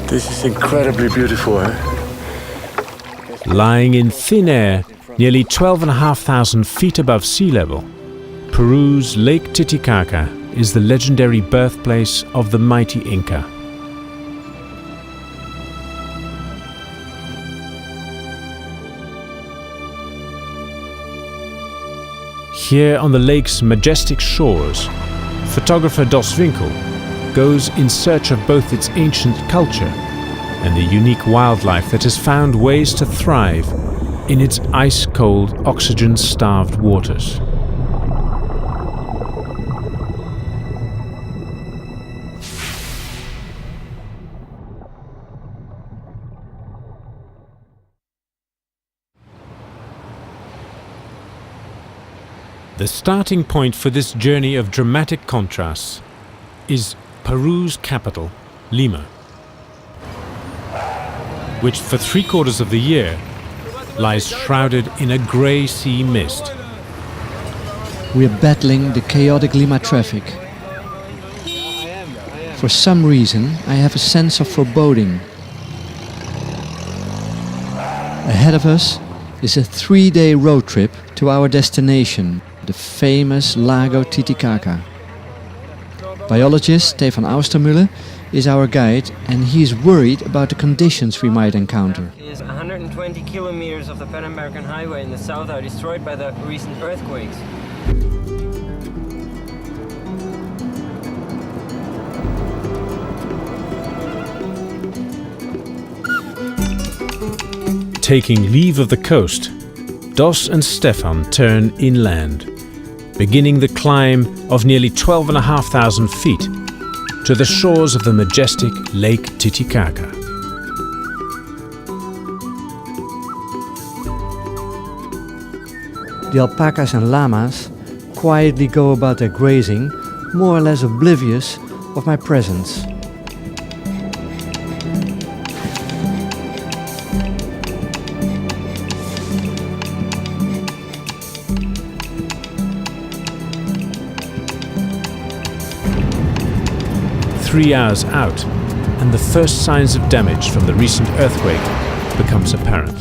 This is incredibly beautiful, eh? Lying in thin air, nearly 12,500 feet above sea level, Peru's Lake Titicaca is the legendary birthplace of the mighty Inca. Here on the lake's majestic shores, photographer Dos Winkel goes in search of both its ancient culture and the unique wildlife that has found ways to thrive in its ice-cold, oxygen-starved waters. The starting point for this journey of dramatic contrasts is Peru's capital, Lima, which for 3/4 of the year lies shrouded in a grey sea mist. We are battling the chaotic Lima traffic. For some reason, I have a sense of foreboding. Ahead of us is a 3-day road trip to our destination, the famous Lago Titicaca. Biologist Stefan Austermüller is our guide, and he is worried about the conditions we might encounter. 120 kilometers of the Pan American Highway in the south are destroyed by the recent earthquakes. Taking leave of the coast, Dos and Stefan turn inland, beginning the climb of nearly 12,500 feet to the shores of the majestic Lake Titicaca. The alpacas and llamas quietly go about their grazing, more or less oblivious of my presence. Three hours out, and the first signs of damage from the recent earthquake becomes apparent.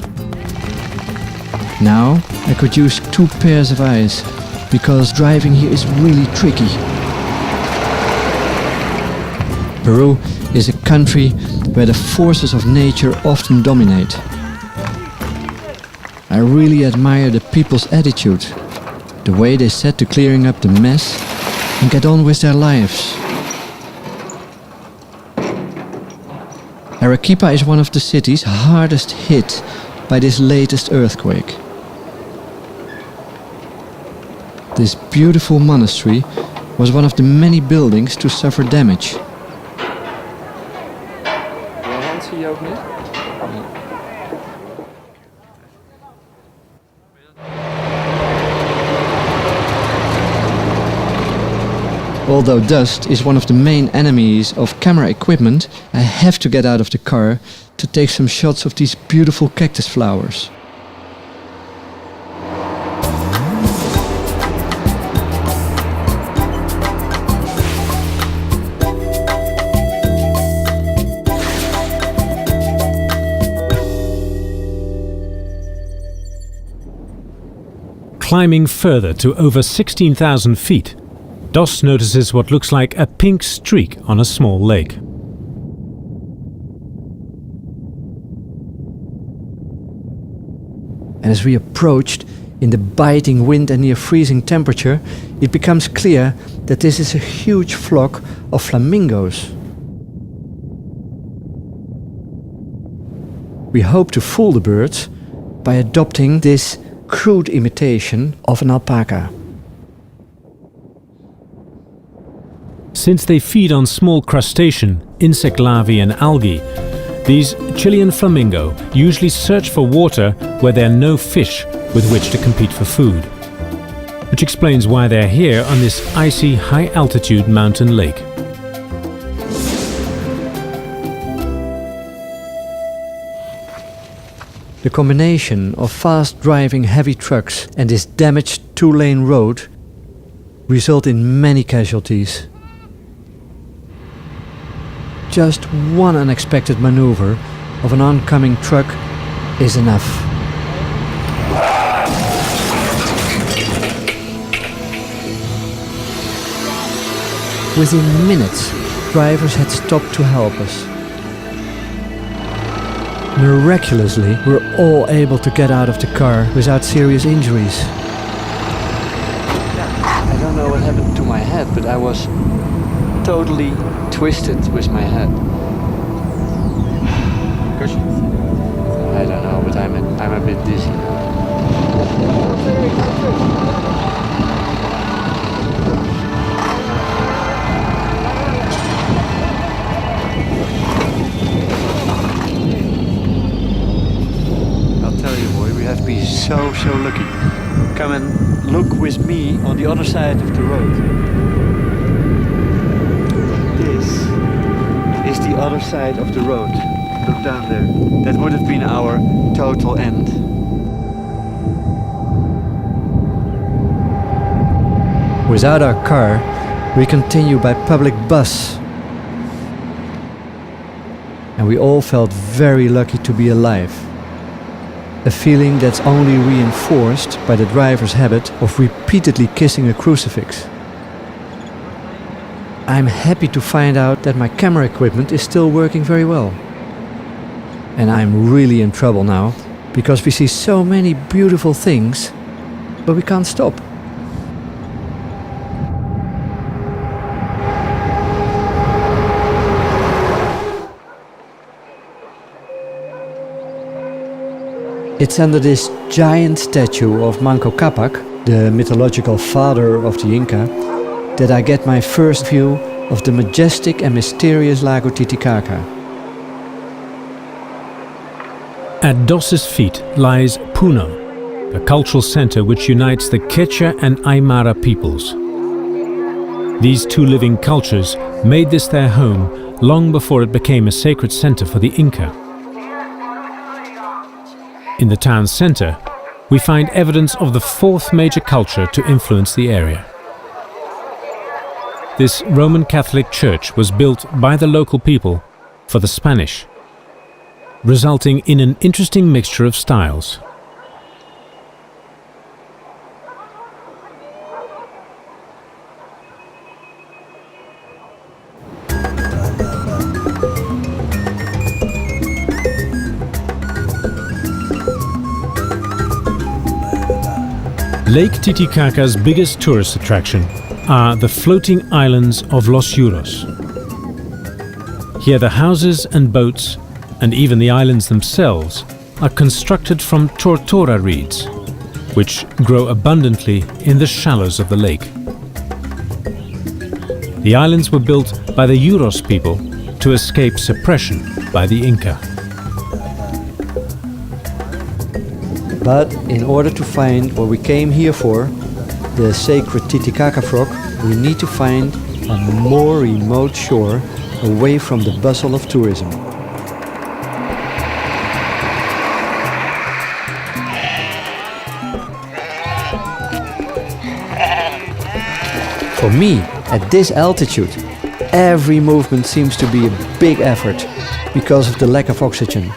Now I could use 2 pairs of eyes, because driving here is really tricky. Peru is a country where the forces of nature often dominate. I really admire the people's attitude, the way they set to clearing up the mess and get on with their lives. Arequipa is one of the cities hardest hit by this latest earthquake. This beautiful monastery was one of the many buildings to suffer damage. Although dust is one of the main enemies of camera equipment, I have to get out of the car to take some shots of these beautiful cactus flowers. Climbing further to over 16,000 feet, Dos notices what looks like a pink streak on a small lake. And as we approached, in the biting wind and near freezing temperature, it becomes clear that this is a huge flock of flamingos. We hope to fool the birds by adopting this crude imitation of an alpaca. Since they feed on small crustacean, insect larvae and algae, these Chilean flamingo usually search for water where there are no fish with which to compete for food. Which explains why they're here on this icy, high-altitude mountain lake. The combination of fast-driving heavy trucks and this damaged two-lane road result in many casualties. Just one unexpected maneuver of an oncoming truck is enough. Within minutes, drivers had stopped to help us. Miraculously, we're all able to get out of the car without serious injuries. I don't know what happened to my head, but I was totally twisted with my head. I don't know, but I'm a bit dizzy now. Have to be so lucky. Come and look with me on the other side of the road. This is the other side of the road. Look down there. That would have been our total end. Without our car, we continue by public bus. And we all felt very lucky to be alive. A feeling that's only reinforced by the driver's habit of repeatedly kissing a crucifix. I'm happy to find out that my camera equipment is still working very well. And I'm really in trouble now, because we see so many beautiful things, but we can't stop. It's under this giant statue of Manco Cápac, the mythological father of the Inca, that I get my first view of the majestic and mysterious Lago Titicaca. At Dos's feet lies Puno, a cultural center which unites the Quechua and Aymara peoples. These two living cultures made this their home long before it became a sacred center for the Inca. In the town's center, we find evidence of the fourth major culture to influence the area. This Roman Catholic church was built by the local people for the Spanish, resulting in an interesting mixture of styles. Lake Titicaca's biggest tourist attraction are the floating islands of Los Yuros. Here the houses and boats, and even the islands themselves, are constructed from tortora reeds, which grow abundantly in the shallows of the lake. The islands were built by the Yuros people to escape suppression by the Inca. But in order to find what we came here for, the sacred Titicaca frog, we need to find a more remote shore away from the bustle of tourism. For me, at this altitude, every movement seems to be a big effort because of the lack of oxygen.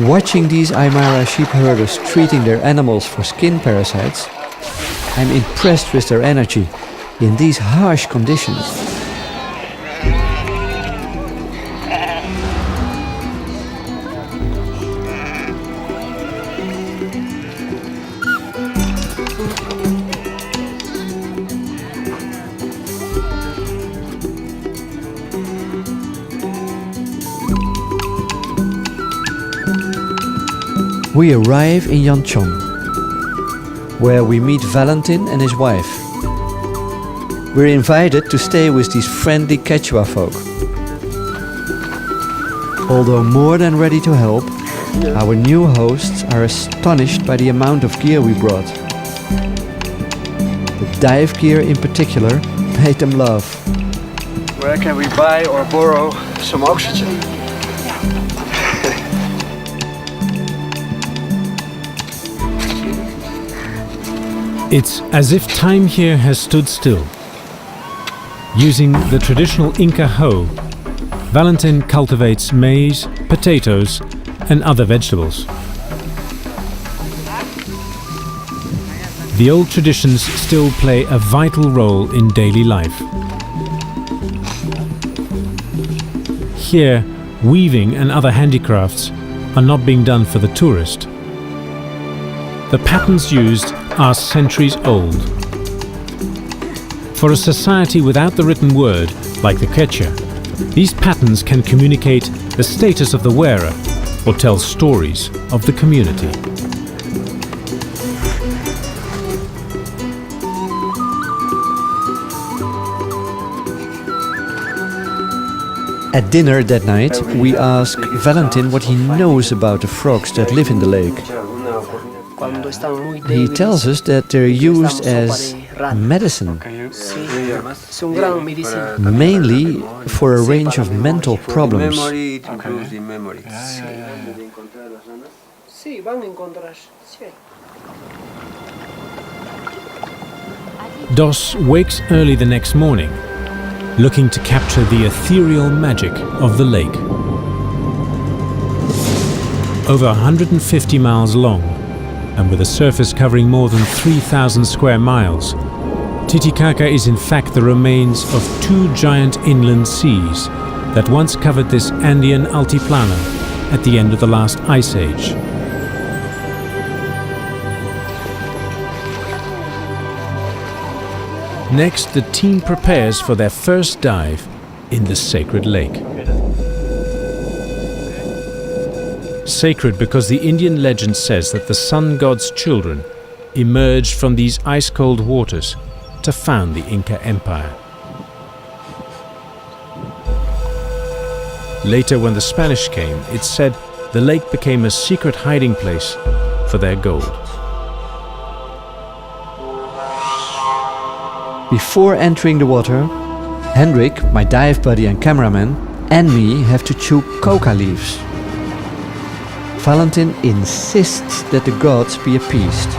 Watching these Aymara sheep herders treating their animals for skin parasites, I'm impressed with their energy in these harsh conditions. We arrive in Yanchong, where we meet Valentin and his wife. We're invited to stay with these friendly Quechua folk. Although more than ready to help, our new hosts are astonished by the amount of gear we brought. The dive gear in particular made them laugh. Where can we buy or borrow some oxygen? It's as if time here has stood still. Using the traditional Inca hoe, Valentin cultivates maize, potatoes, and other vegetables. The old traditions still play a vital role in daily life. Here, weaving and other handicrafts are not being done for the tourist. The patterns used are centuries old. For a society without the written word, like the Quechua, these patterns can communicate the status of the wearer or tell stories of the community. At dinner that night, we ask Valentin what he knows about the frogs that live in the lake. He tells us that they're used as medicine, mainly for a range of mental problems. Dos wakes early the next morning, looking to capture the ethereal magic of the lake. Over 150 miles long, and with a surface covering more than 3,000 square miles, Titicaca is in fact the remains of two giant inland seas that once covered this Andean altiplano at the end of the last ice age. Next, the team prepares for their first dive in the sacred lake. Sacred because the Indian legend says that the sun god's children emerged from these ice-cold waters to found the Inca Empire. Later, when the Spanish came, it's said the lake became a secret hiding place for their gold. Before entering the water, Hendrik, my dive buddy and cameraman, and me have to chew coca leaves. Valentin insists that the gods be appeased.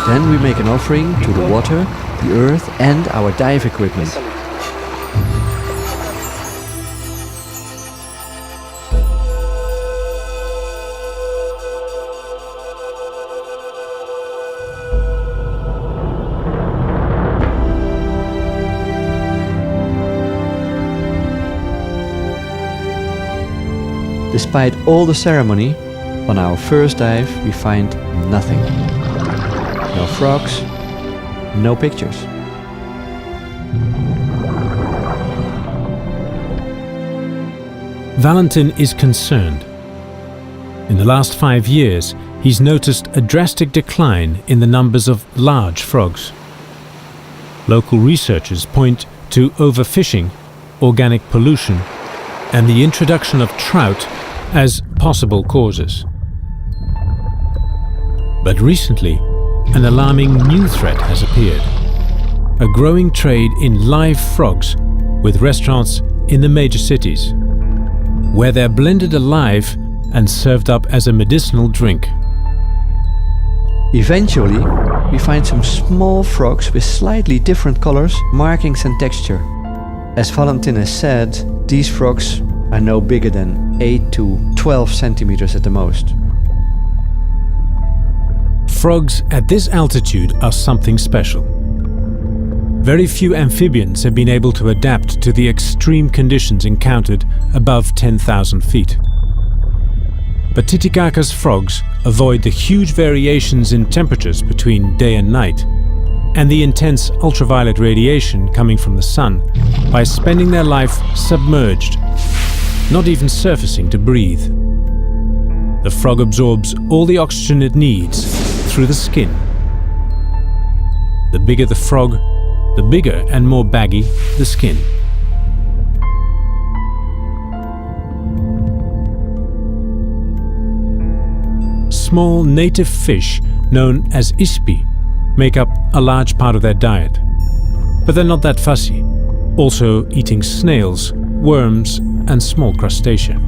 Then we make an offering to the water, the earth and our dive equipment. Despite all the ceremony, on our first dive we find nothing. No frogs, no pictures. Valentin is concerned. In the last 5 years, he's noticed a drastic decline in the numbers of large frogs. Local researchers point to overfishing, organic pollution, and the introduction of trout as possible causes. But recently, an alarming new threat has appeared: a growing trade in live frogs with restaurants in the major cities, where they're blended alive and served up as a medicinal drink. Eventually, we find some small frogs with slightly different colors, markings and texture. As Valentin has said, these frogs are no bigger than 8 to 12 centimeters at the most. Frogs at this altitude are something special. Very few amphibians have been able to adapt to the extreme conditions encountered above 10,000 feet. But Titicaca's frogs avoid the huge variations in temperatures between day and night, and the intense ultraviolet radiation coming from the sun, by spending their life submerged, not even surfacing to breathe. The frog absorbs all the oxygen it needs through the skin, The bigger the frog, the bigger and more baggy the skin. Small native fish known as ispi make up a large part of their diet. But they're not that fussy, also eating snails, worms and small crustacea.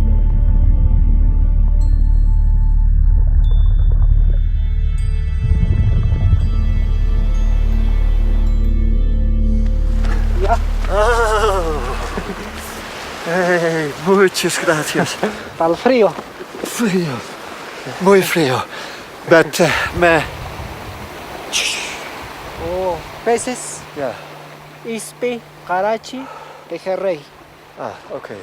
Hey, muchas gracias. Para el frío. Frío. Muy frío. But, me... Oh, peces, Yeah. ispe, carachi, pejerrey. Ah, okay.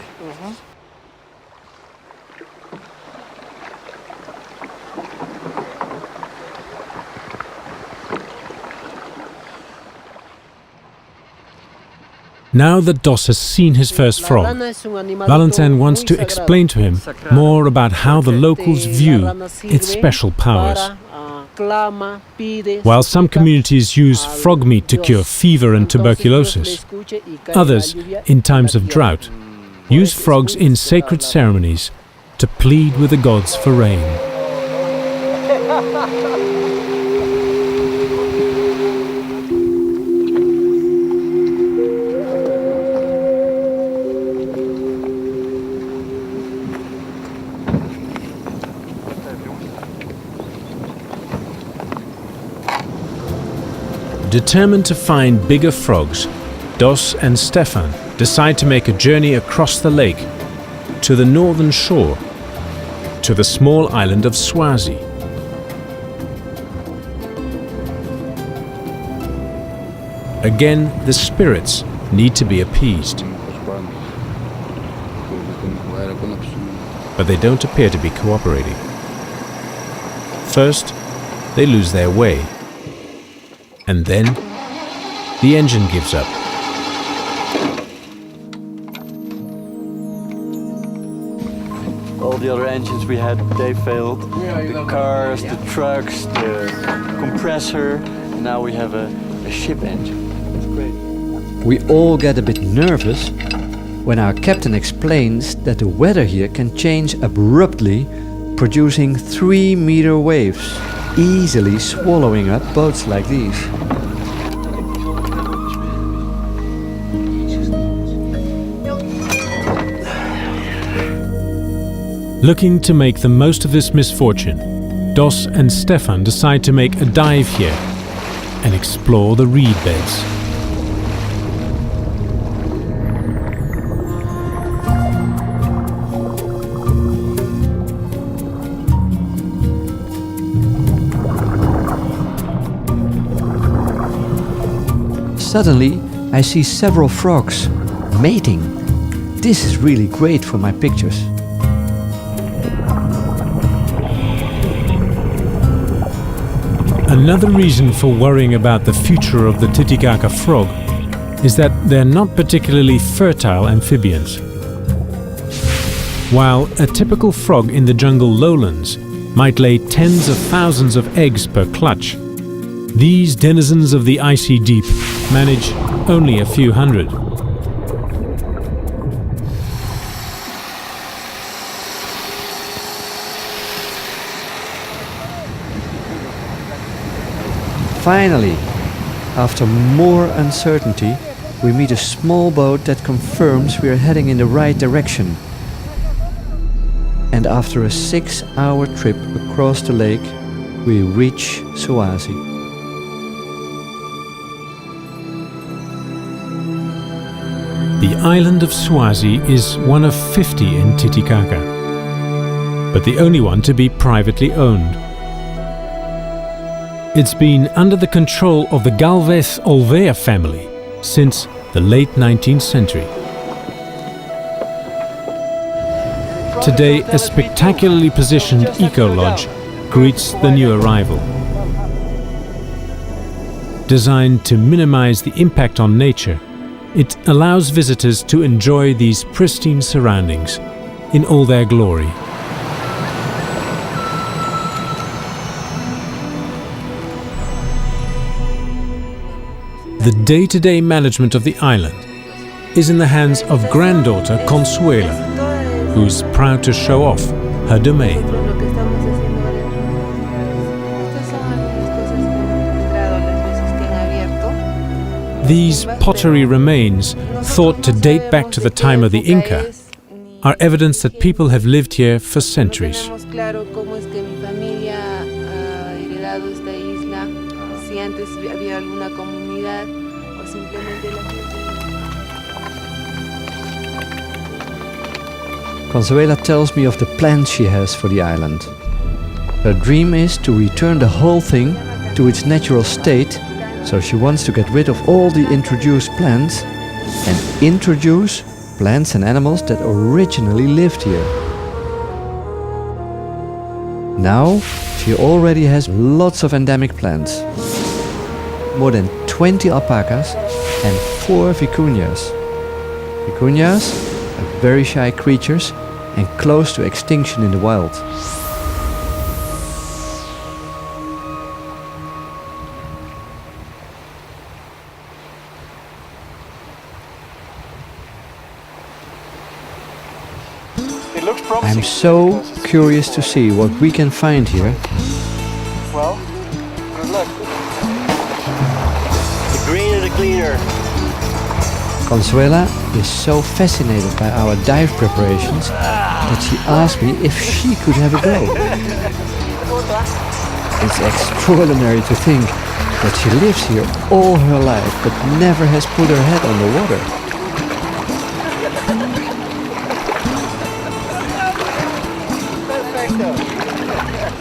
Now that Dos has seen his first frog, Valentin wants to explain to him more about how the locals view its special powers. While some communities use frog meat to cure fever and tuberculosis, others, in times of drought, use frogs in sacred ceremonies to plead with the gods for rain. Determined to find bigger frogs, Dos and Stefan decide to make a journey across the lake to the northern shore, to the small island of Swazi. Again, the spirits need to be appeased, but they don't appear to be cooperating. First, they lose their way. And then, the engine gives up. All the other engines we had, they failed. The cars, the trucks, the compressor. And now we have a ship engine. That's great. We all get a bit nervous when our captain explains that the weather here can change abruptly, producing 3-meter waves, easily swallowing up boats like these. Looking to make the most of this misfortune, Dos and Stefan decide to make a dive here and explore the reed beds. Suddenly, I see several frogs mating. This is really great for my pictures. Another reason for worrying about the future of the Titicaca frog is that they're not particularly fertile amphibians. While a typical frog in the jungle lowlands might lay tens of thousands of eggs per clutch, these denizens of the icy deep manage only a few hundred. Finally, after more uncertainty, we meet a small boat that confirms we are heading in the right direction. And after a 6-hour trip across the lake, we reach Swazi. The island of Swazi is one of 50 in Titicaca, but the only one to be privately owned. It's been under the control of the Galvez Olvera family since the late 19th century. Today, a spectacularly positioned eco-lodge greets the new arrival. Designed to minimize the impact on nature, it allows visitors to enjoy these pristine surroundings in all their glory. The day-to-day management of the island is in the hands of granddaughter Consuela, who's proud to show off her domain. These pottery remains, thought to date back to the time of the Inca, are evidence that people have lived here for centuries. Consuela tells me of the plans she has for the island. Her dream is to return the whole thing to its natural state, so she wants to get rid of all the introduced plants and introduce plants and animals that originally lived here. Now she already has lots of endemic plants. More than 20 alpacas and 4 vicuñas. Vicuñas are very shy creatures and close to extinction in the wild. It looks promising. I'm so curious to see what we can find here. Well, good luck. The greener the cleaner. Consuela is so fascinated by our dive preparations that she asked me if she could have a go. It's extraordinary to think that she lives here all her life but never has put her head on the water.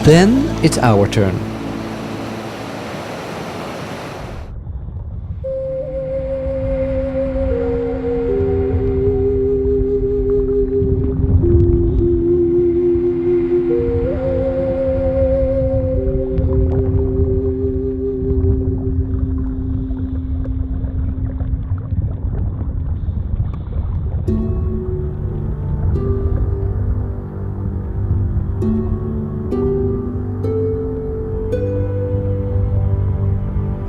Then it's our turn.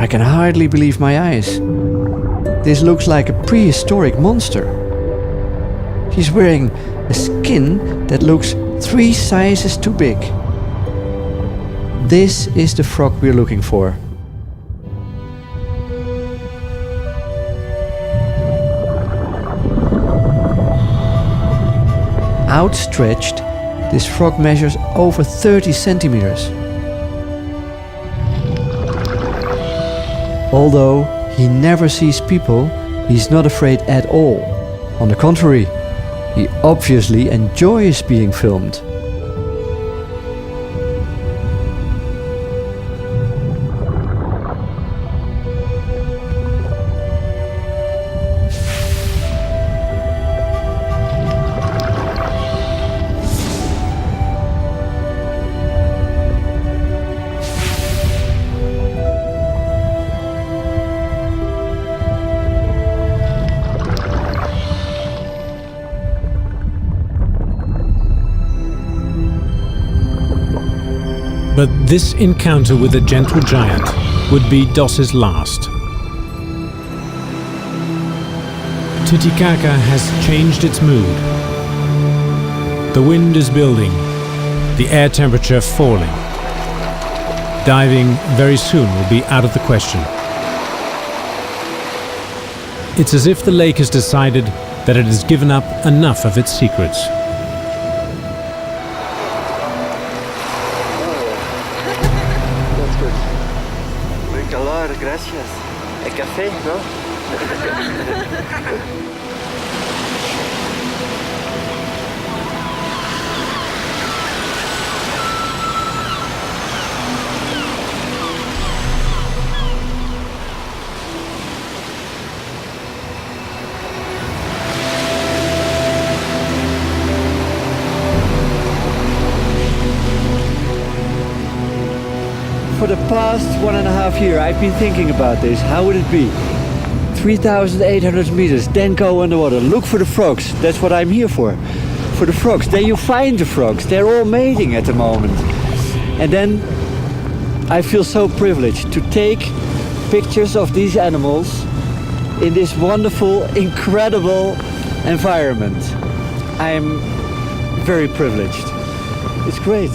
I can hardly believe my eyes. This looks like a prehistoric monster. He's wearing a skin that looks 3 sizes too big. This is the frog we're looking for. Outstretched, this frog measures over 30 centimeters. Although he never sees people, he's not afraid at all. On the contrary, he obviously enjoys being filmed. But this encounter with the gentle giant would be Dos's last. Titicaca has changed its mood. The wind is building, the air temperature falling. Diving very soon will be out of the question. It's as if the lake has decided that it has given up enough of its secrets. Calor, gracias. El café, ¿no? For the past 1.5 years, I've been thinking about this. How would it be? 3,800 meters, then go underwater. Look for the frogs. That's what I'm here for. For the frogs. Then you find the frogs. They're all mating at the moment. And then I feel so privileged to take pictures of these animals in this wonderful, incredible environment. I'm very privileged. It's great.